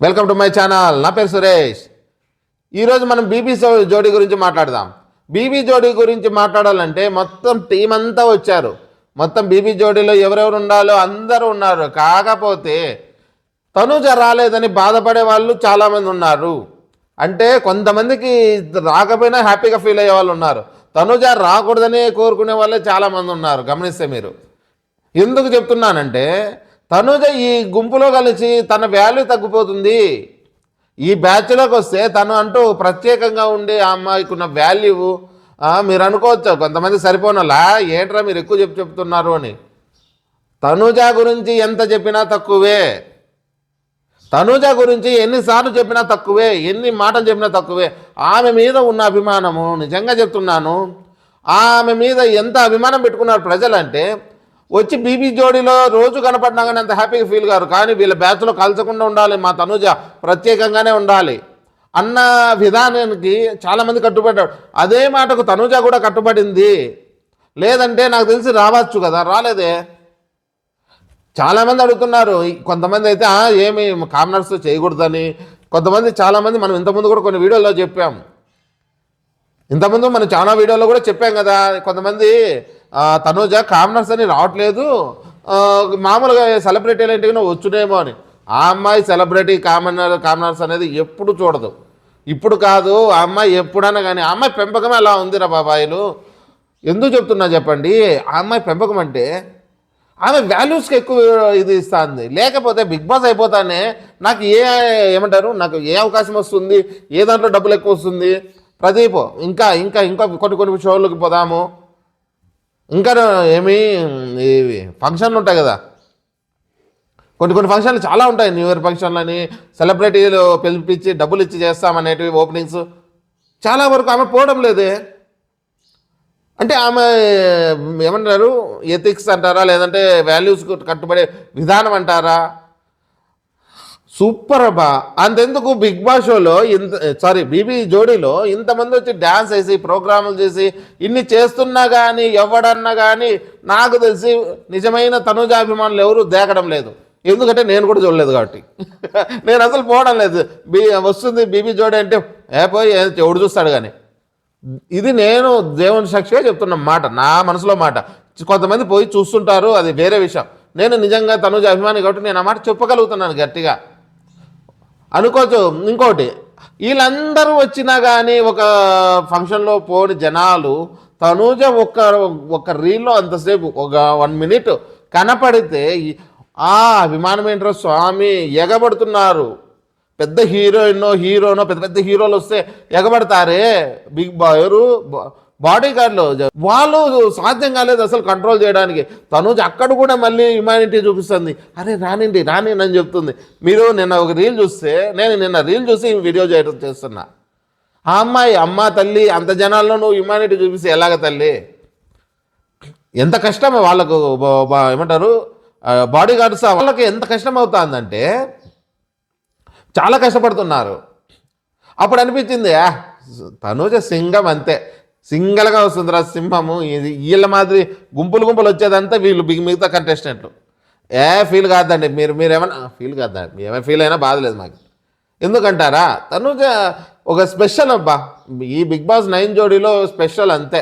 Welcome to my channel. నా పేరు సురేష్. ఈరోజు మనం బీబీ జోడీ గురించి మాట్లాడదాం. బీబీ జోడీ గురించి మాట్లాడాలంటే మొత్తం టీం అంతా వచ్చారు. మొత్తం బీబీ జోడీలో ఎవరెవరు ఉండాలో అందరూ ఉన్నారు. కాకపోతే తనుజ రాలేదని బాధపడే వాళ్ళు చాలామంది ఉన్నారు. అంటే కొంతమందికి రాకపోయినా హ్యాపీగా ఫీల్ అయ్యే వాళ్ళు ఉన్నారు. తనుజ రాకూడదని కోరుకునే వాళ్ళే చాలామంది ఉన్నారు. గమనిస్తే మీరు. ఎందుకు చెప్తున్నానంటే తనుజ ఈ గుంపులో కలిసి తన వాల్యూ తగ్గిపోతుంది. ఈ బ్యాచ్లోకి వస్తే తను అంటూ ప్రత్యేకంగా ఉండే ఆ అమ్మాయికి ఉన్న వాల్యూ మీరు అనుకోవచ్చు కొంతమంది సరిపోనలా ఏంట్రా మీరు ఎక్కువ చెప్తున్నారు అని. తనుజ గురించి ఎంత చెప్పినా తక్కువే. తనుజ గురించి ఎన్నిసార్లు చెప్పినా తక్కువే, ఎన్ని మాటలు చెప్పినా తక్కువే. ఆమె మీద ఉన్న అభిమానము నిజంగా చెప్తున్నాను. ఆమె మీద ఎంత అభిమానం పెట్టుకున్నారు ప్రజలంటే వచ్చి బీబీ జోడీలో రోజు కనపడినా కానీ అంత హ్యాపీగా ఫీల్ కారు. కానీ వీళ్ళ బ్యాచ్లో కలసకుండా ఉండాలి, మా తనుజ ప్రత్యేకంగానే ఉండాలి అన్న విధానానికి చాలామంది కట్టుబడ్డాడు. అదే మాటకు తనుజ కూడా కట్టుబడింది. లేదంటే నాకు తెలిసి రావచ్చు కదా, రాలేదే. చాలామంది అడుగుతున్నారు. కొంతమంది అయితే ఏమి కామనర్స్ చేయకూడదని, కొంతమంది చాలామంది మనం ఇంతకుముందు కూడా కొన్ని వీడియోల్లో చెప్పాం. ఇంతకుముందు మనం చాలా వీడియోలో కూడా చెప్పాం కదా. కొంతమంది తనుజ కామనర్స్ అని రావట్లేదు, మామూలుగా సెలబ్రిటీలు ఇంటికి వచ్చునేమో అని. ఆ అమ్మాయి సెలబ్రిటీ కామనర్స్ అనేది ఎప్పుడు చూడదు. ఇప్పుడు కాదు, ఆ అమ్మాయి ఎప్పుడైనా కానీ ఆ అమ్మాయి పెంపకం అలా ఉందిరా బాబాయిలు. ఎందుకు చెప్తున్నా చెప్పండి. ఆ అమ్మాయి పెంపకం అంటే ఆమె వాల్యూస్కి ఎక్కువ ఇది ఇస్తుంది. లేకపోతే బిగ్ బాస్ అయిపోతానే నాకు ఏమంటారు, నాకు ఏ అవకాశం వస్తుంది, ఏ దాంట్లో డబ్బులు ఎక్కువ వస్తుంది, ప్రదీప్ ఇంకా ఇంకా ఇంకా కొన్ని షోలకి పోదాము, ఇంకా ఏమి ఇవి ఫంక్షన్లు ఉంటాయి కదా, కొన్ని ఫంక్షన్లు చాలా ఉంటాయి. న్యూ ఇయర్ ఫంక్షన్లని సెలబ్రిటీలు పిలిపించి డబ్బులు ఇచ్చి చేస్తామనేటివి ఓపెనింగ్స్. చాలా వరకు ఆమె పోవడం లేదే. అంటే ఆమె ఏమంటారు, ఎథిక్స్ అంటారా, లేదంటే వాల్యూస్కు కట్టుబడే విధానం అంటారా. సూపర్ అబ్బా. అంతెందుకు బిగ్ బాస్ షోలో బీబీ జోడీలో ఇంతమంది వచ్చి డ్యాన్స్ వేసి ప్రోగ్రాములు చేసి ఇన్ని చేస్తున్నా కానీ ఎవడన్నా కానీ నాకు తెలిసి నిజమైన తనుజాభిమానులు ఎవరు దేకడం లేదు. ఎందుకంటే నేను కూడా చూడలేదు కాబట్టి నేను అసలు పోవడం లేదు. వస్తుంది బీబీ జోడీ అంటే పోయి ఎవడు చూస్తాడు కానీ. ఇది నేను దేవుని సాక్షిగా చెప్తున్న మాట, నా మనసులో మాట. కొంతమంది పోయి చూస్తుంటారు, అది వేరే విషయం. నేను నిజంగా తనుజ అభిమాని కాబట్టి నేను ఆ మాట చెప్పగలుగుతున్నాను గట్టిగా. అనుకోవచ్చు. ఇంకోటి, వీళ్ళందరూ వచ్చినా కానీ ఒక ఫంక్షన్లో పోని జనాలు తనుజ ఒక రీల్లో అంతసేపు ఒక 1 మినిట్ కనపడితే ఆ అభిమానం ఏంటో స్వామి ఎగబడుతున్నారు. పెద్ద హీరోనో పెద్ద హీరోలు వస్తే ఎగబడతారే బిగ్ బాడీ గార్డ్లో, వాళ్ళు సాధ్యం కాలేదు అసలు కంట్రోల్ చేయడానికి. తనుజ అక్కడ కూడా మళ్ళీ హ్యుమానిటీ చూపిస్తుంది. అరే రానిండి అని చెప్తుంది. మీరు నిన్న ఒక రీల్ చూస్తే, నేను నిన్న రీల్ చూసి వీడియో చేస్తున్నా. ఆ అమ్మాయి అమ్మ తల్లి అంత జనాల్లో నువ్వు హ్యుమానిటీ చూపిస్తే ఎలాగ తల్లి? ఎంత కష్టం వాళ్ళకు, ఏమంటారు బాడీ గార్డ్స్, వాళ్ళకి ఎంత కష్టం అవుతుందంటే చాలా కష్టపడుతున్నారు. అప్పుడు అనిపించింది తనుజ సింగం అంతే, సింగల్గా వస్తుందిరా సింహము. వీళ్ళ మాదిరి గుంపులు వచ్చేదంతా వీళ్ళు మిగతా కంటెస్టెంట్లు. ఫీల్ కాదండి మీరు ఏమైనా ఫీల్ కాదండి, ఏమైనా ఫీల్ అయినా బాధలేదు మాకు. ఎందుకంటారా, తనుజ ఒక స్పెషల్ అబ్బా. ఈ బిగ్ బాస్ 9 జోడీలో స్పెషల్ అంతే.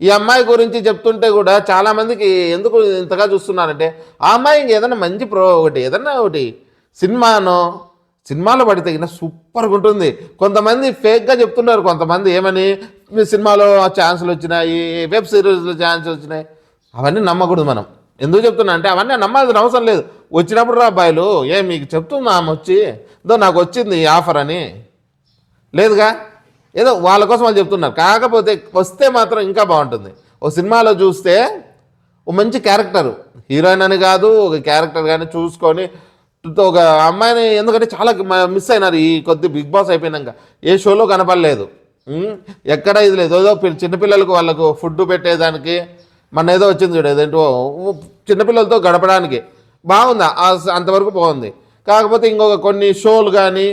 ఈ అమ్మాయి గురించి చెప్తుంటే కూడా చాలామందికి ఎందుకు ఇంతగా చూస్తున్నారంటే ఆ అమ్మాయి ఇంకేదైనా మంచి ఏదన్నా ఒకటి సినిమాలో పడితే సూపర్గా ఉంటుంది. కొంతమంది ఫేక్గా చెప్తున్నారు. కొంతమంది ఏమని, సినిమాలో ఛాన్సులు వచ్చినాయి, వెబ్ సిరీస్లో ఛాన్సులు వచ్చినాయి, అవన్నీ నమ్మకూడదు మనం. ఎందుకు చెప్తున్నా అంటే అవన్నీ నమ్మాల్సిన అవసరం లేదు. వచ్చినప్పుడు రా అబ్బాయిలు మీకు చెప్తున్నా ఆమె వచ్చి నాకు వచ్చింది ఈ ఆఫర్ అని లేదుగా, ఏదో వాళ్ళ కోసం వాళ్ళు చెప్తున్నారు. కాకపోతే వస్తే మాత్రం ఇంకా బాగుంటుంది. ఒక సినిమాలో చూస్తే ఒక మంచి క్యారెక్టర్, హీరోయిన్ అని కాదు, ఒక క్యారెక్టర్ కానీ చూసుకొని ఒక అమ్మాయిని, ఎందుకంటే చాలా మిస్ అయినారు ఈ బిగ్ బాస్ అయిపోయినాక. ఏ షోలో కనపడలేదు, ఎక్కడ ఇది లేదు. ఏదో చిన్నపిల్లలకు వాళ్ళకు ఫుడ్ పెట్టేదానికి మన ఏదో వచ్చింది చూడు, ఏదేంటో చిన్నపిల్లలతో గడపడానికి బాగుంది, అంతవరకు బాగుంది. కాకపోతే ఇంకొక కొన్ని షోలు కానీ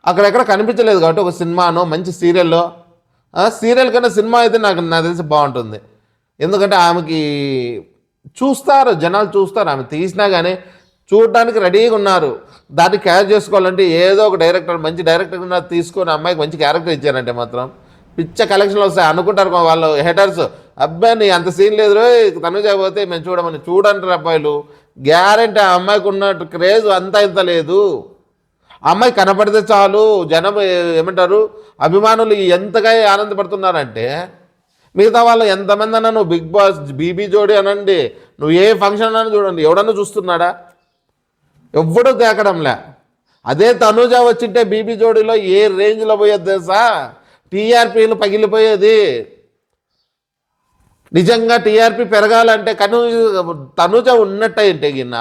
అక్కడెక్కడ కనిపించలేదు. కాబట్టి ఒక సినిమానో మంచి సీరియల్ కన్నా సినిమా అయితే నాకు తెలిసి బాగుంటుంది. ఎందుకంటే ఆమెకి చూస్తారు, జనాలు చూస్తారు. ఆమె తీసినా కానీ చూడడానికి రెడీగా ఉన్నారు. దాన్ని క్యాచ్ చేసుకోవాలంటే ఏదో ఒక డైరెక్టర్, మంచి డైరెక్టర్ తీసుకొని అమ్మాయికి మంచి క్యారెక్టర్ ఇచ్చారంటే మాత్రం పిచ్చ కలెక్షన్లు వస్తాయి అనుకుంటారు వాళ్ళు హేటర్స్. అబ్బాయి నీ అంత సీన్ లేదు తనుజ పోతే మేము చూడమని చూడంటారు అబ్బాయిలు. గ్యారెంటీ ఆ అమ్మాయికి ఉన్నట్టు క్రేజ్ అంతా ఇంత లేదు. అమ్మాయి కనపడితే చాలు జనం ఏమంటారు అభిమానులు ఎంతగా ఆనందపడుతున్నారంటే మిగతా వాళ్ళు ఎంతమంది అన్నా నువ్వు బిగ్ బాస్ బీబీ జోడి అనండి, నువ్వు ఏ ఫంక్షన్ అన్నా చూడండి, ఎవడన్నా చూస్తున్నాడా? ఎవ్వడూ తేకడంలే. అదే తనూజ వచ్చింటే బీబీ జోడిలో ఏ రేంజ్లో పోయేది తెలుసా? టీఆర్పీలు పగిలిపోయేది. నిజంగా టీఆర్పీ పెరగాలంటే తనూజ ఉన్నట్టయితే గిన్న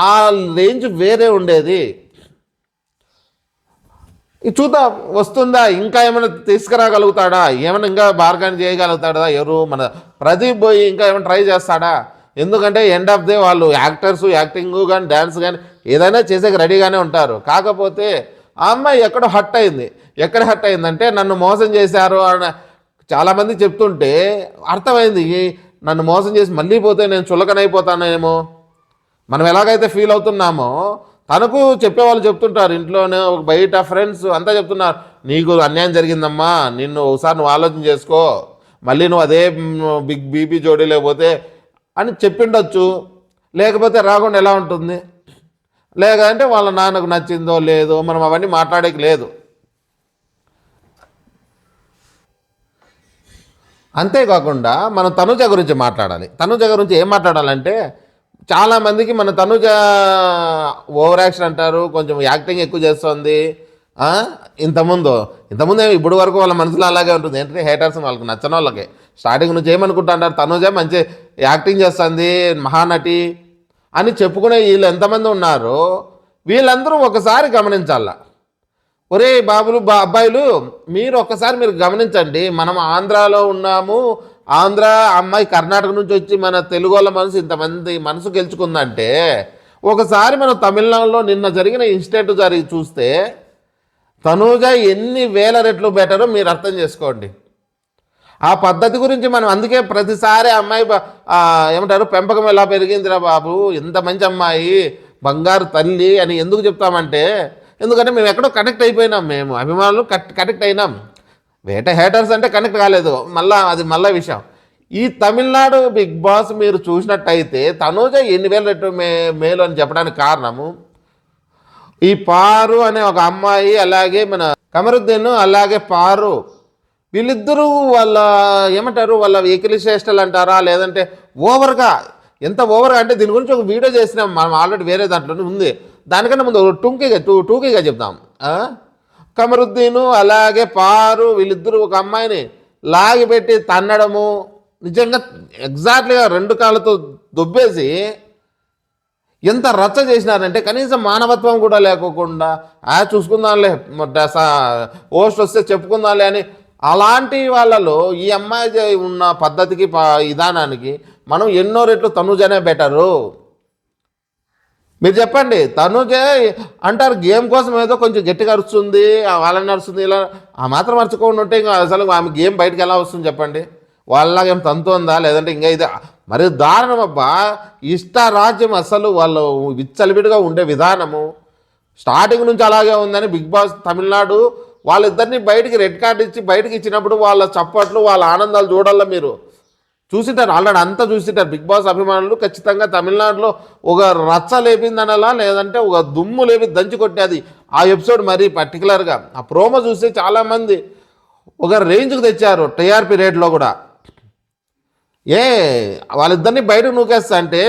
ఆ రేంజ్ వేరే ఉండేది. చూద్దాం వస్తుందా, ఇంకా ఏమైనా తీసుకురాగలుగుతాడా, ఏమైనా ఇంకా బార్గెన్ చేయగలుగుతాడా? ఎవరు మన ప్రదీప్ పోయి ఇంకా ఏమైనా ట్రై చేస్తాడా? ఎందుకంటే ఎండ్ ఆఫ్ డే వాళ్ళు యాక్టర్స్ యాక్టింగ్ కానీ డ్యాన్స్ కానీ ఏదైనా చేసేకి రెడీగానే ఉంటారు. కాకపోతే ఆ అమ్మాయి ఎక్కడో హట్ అయింది. ఎక్కడ హట్ అయిందంటే నన్ను మోసం చేశారు అని చాలామంది చెప్తుంటే అర్థమైంది, నన్ను మోసం చేసి మళ్ళీ పోతే నేను చులకనైపోతానేమో. మనం ఎలాగైతే ఫీల్ అవుతున్నామో తనకు చెప్పేవాళ్ళు చెప్తుంటారు, ఇంట్లోనే బయట ఫ్రెండ్స్ అంతా చెప్తున్నారు, నీకు అన్యాయం జరిగిందమ్మా, నిన్ను ఒకసారి నువ్వు ఆలోచన చేసుకో, మళ్ళీ నువ్వు అదే బిగ్ బీబీ జోడీ లేకపోతే అని చెప్పిండొచ్చు. లేకపోతే రాకుండా ఎలా ఉంటుంది? లేదంటే వాళ్ళ నాన్నకు నచ్చిందో లేదో మనం అవన్నీ మాట్లాడేకి లేదు. అంతేకాకుండా మనం తనుజ గురించి మాట్లాడాలి. తనుజ గురించి ఏం మాట్లాడాలంటే చాలామందికి మన తనుజ ఓవర్ యాక్షన్ అంటారు, కొంచెం యాక్టింగ్ ఎక్కువ చేస్తుంది. ఇంతకుముందు ఇప్పుడు వరకు వాళ్ళ మనసులో అలాగే ఉంటుంది. ఏంటంటే హేటర్స్ వాళ్ళకి నచ్చని వాళ్ళకి స్టార్టింగ్ నుంచి ఏమనుకుంటుంటారు, తనుజ మంచి యాక్టింగ్ చేస్తుంది, మహానటి అని చెప్పుకునే వీళ్ళు ఎంతమంది ఉన్నారో వీళ్ళందరూ ఒకసారి గమనించాల. ఒరే బాబులు అబ్బాయిలు మీరు ఒక్కసారి మీరు గమనించండి, మనం ఆంధ్రాలో ఉన్నాము, ఆంధ్ర అమ్మాయి కర్ణాటక నుంచి వచ్చి మన తెలుగు వాళ్ళ మనసు ఇంతమంది మనసు గెలుచుకుందంటే ఒకసారి మనం తమిళనాడులో నిన్న జరిగిన ఇన్సిడెంట్ జరిగి చూస్తే తనూజ ఎన్ని వేల రెట్లు బెటరో మీరు అర్థం చేసుకోండి. ఆ పద్ధతి గురించి మనం అందుకే ప్రతిసారి అమ్మాయి ఏమంటారు పెంపకం ఎలా పెరిగిందిరా బాబు, ఎంత మంచి అమ్మాయి, బంగారు తల్లి అని ఎందుకు చెప్తామంటే ఎందుకంటే మేము ఎక్కడో కనెక్ట్ అయిపోయినాం, మేము అభిమానులు కనెక్ట్ అయినాం. హేటర్స్ అంటే కనెక్ట్ కాలేదు, అది మళ్ళా విషయం. ఈ తమిళనాడు బిగ్ బాస్ మీరు చూసినట్టయితే తనూజ ఎన్ని వేల రెట్లు మేలు అని చెప్పడానికి కారణము ఈ పారు అనే ఒక అమ్మాయి, అలాగే మన కమరుద్దీన్, అలాగే పారు, వీళ్ళిద్దరూ వాళ్ళ ఏమంటారు వాళ్ళ వెకిలి చేష్టలు అంటారా, లేదంటే ఓవర్గా ఎంత ఓవర్గా అంటే దీని గురించి ఒక వీడియో చేసినాం మనం ఆల్రెడీ వేరే దాంట్లోనే ఉంది. దానికన్నా ముందు టూకీగా చెప్తాం. కమరుద్దీను అలాగే పారు వీళ్ళిద్దరూ ఒక అమ్మాయిని లాగిపెట్టి తన్నడము, నిజంగా ఎగ్జాక్ట్లీగా 2 కాళ్ళతో దొబ్బేసి ఎంత రచ్చ చేసినారంటే కనీసం మానవత్వం కూడా లేకోకుండా చూసుకుందాంలే హోస్ట్ వస్తే చెప్పుకుందాంలే అని అలాంటి వాళ్ళలో ఈ అమ్మాయి ఉన్న పద్ధతికి విధానానికి మనం ఎన్నో రెట్లు తనూజనే బెటరు. మీరు చెప్పండి, తనూజ అంటారు గేమ్ కోసం ఏదో కొంచెం గట్టిగా అరుస్తుంది, వాళ్ళని నడుస్తుంది, ఇలా ఆ మాత్రం మర్చుకోండి ఉంటే ఇంకా అసలు ఆమె గేమ్ బయటకు ఎలా వస్తుంది చెప్పండి? వాళ్ళలాగా ఏం తంతుందా, లేదంటే ఇంకా ఇది మరి దారుణం అబ్బా. ఇష్టారాజ్యం అసలు వాళ్ళు విచ్చలవిడిగా ఉండే విధానము స్టార్టింగ్ నుంచి అలాగే ఉందని బిగ్ బాస్ తమిళనాడు వాళ్ళిద్దరిని బయటికి రెడ్ కార్డు ఇచ్చి బయటకు ఇచ్చినప్పుడు వాళ్ళ చప్పట్లు వాళ్ళ ఆనందాలు చూడాల. మీరు చూసింటారు, ఆల్రెడీ అంతా చూసింటారు. బిగ్ బాస్ అభిమానులు ఖచ్చితంగా తమిళనాడులో ఒక రచ్చ లేపిందనలా, లేదంటే ఒక దుమ్ము లేపి దంచి కొట్టేది ఆ ఎపిసోడ్. మరీ పర్టికులర్గా ఆ ప్రోమో చూస్తే చాలామంది ఒక రేంజ్కి తెచ్చారు టీఆర్పీ రేట్లో కూడా. వాళ్ళిద్దరిని బయటకు నూకేస్తా అంటే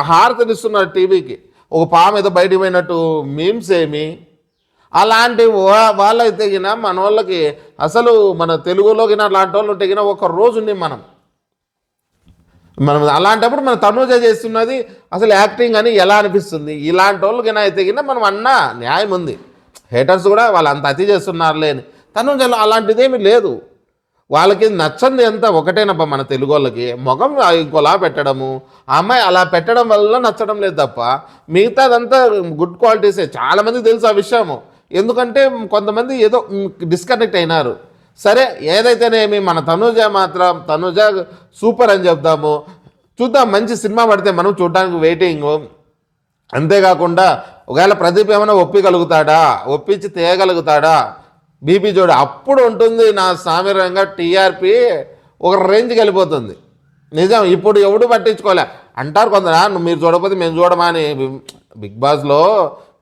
హారతనిస్తున్నారు టీవీకి, ఒక పాము ఏదో బయటకు పోయినట్టు మీమ్స్ ఏమి. అలాంటి వాళ్ళైతే గిన మన వాళ్ళకి అసలు మన తెలుగులో గిన అలాంటి వాళ్ళు ఉంటే గిన ఒక రోజు ఉంది మనం అలాంటప్పుడు మన తనూజ చేస్తున్నది అసలు యాక్టింగ్ అని ఎలా అనిపిస్తుంది? ఇలాంటి వాళ్ళకినా అయితే కింద మనం అన్నా న్యాయం ఉంది. హేటర్స్ కూడా వాళ్ళు అంత అతి చేస్తున్నారులే అని. తనూజలో అలాంటిదేమీ లేదు. వాళ్ళకి నచ్చంది ఎంత ఒకటేనప్ప మన తెలుగు వాళ్ళకి, ముఖం ఇంకోలా పెట్టడము, ఆ అమ్మాయి అలా పెట్టడం వల్ల నచ్చడం లేదు తప్ప మిగతాదంతా గుడ్ క్వాలిటీసే. చాలామందికి తెలుసు ఆ విషయము. ఎందుకంటే కొంతమంది ఏదో డిస్కనెక్ట్ అయినారు. సరే ఏదైతేనేమి మన తనూజ సూపర్ అని చెప్తాము. చూద్దాం, మంచి సినిమా పడితే మనం చూడడానికి వెయిటింగ్. అంతేకాకుండా ఒకవేళ ప్రదీప్ ఏమైనా ఒప్పించి తేయగలుగుతాడా బీబీ జోడి, అప్పుడు ఉంటుంది నా సామిరంగా టీఆర్పీ ఒక రేంజ్కి వెళ్ళిపోతుంది. నిజం, ఇప్పుడు ఎవడు పట్టించుకోలే అంటారు కొందరు, మీరు చూడకపోతే మేము చూడమా అని. బిగ్ బాస్లో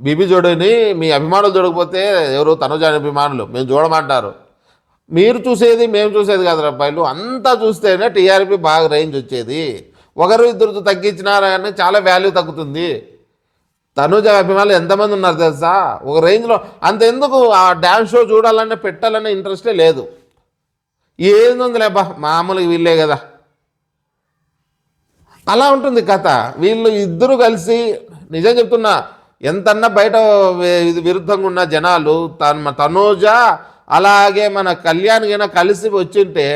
బీబీ జోడిని మీ అభిమానులు చూడకపోతే ఎవరు తనుజ అభిమానులు మేము చూడమంటారు. మీరు చూసేది మేము చూసేది కాదు అబ్బాయిలు, అంతా చూస్తేనే టీఆర్పీ బాగా రేంజ్ వచ్చేది. ఒకరు ఇద్దరు తగ్గించినారని చాలా వాల్యూ తగ్గుతుంది. తనుజ అభిమానులు ఎంతమంది ఉన్నారు తెలుసా, ఒక రేంజ్లో. అంతెందుకు ఆ డ్యాన్స్ షో చూడాలన్నా పెట్టాలనే ఇంట్రెస్టే లేదు. ఏందుందిలే బా మామూలుగా వీళ్ళే కదా, అలా ఉంటుంది కథ. వీళ్ళు ఇద్దరు కలిసి నిజం చెప్తున్నా, ఎంతన్నా బయట విరుద్ధంగా ఉన్న జనాలు తనూజ అలాగే మన కళ్యాణ్ గిన కలిసి వచ్చింటే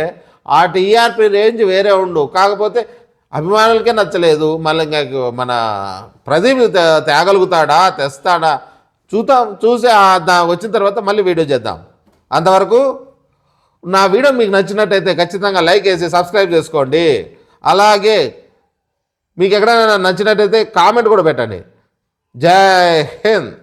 ఆ టీఆర్పీ రేంజ్ వేరే ఉండు. కాకపోతే అభిమానులకే నచ్చలేదు. మళ్ళీ ఇంకా మన ప్రదీప్ తేగలుగుతాడా తెస్తాడా చూద్దాం. చూసి వచ్చిన తర్వాత మళ్ళీ వీడియో చేద్దాం. అంతవరకు నా వీడియో మీకు నచ్చినట్టయితే ఖచ్చితంగా లైక్ వేసి సబ్స్క్రైబ్ చేసుకోండి. అలాగే మీకు ఎక్కడైనా నచ్చినట్టయితే కామెంట్ కూడా పెట్టండి. జై హింద్.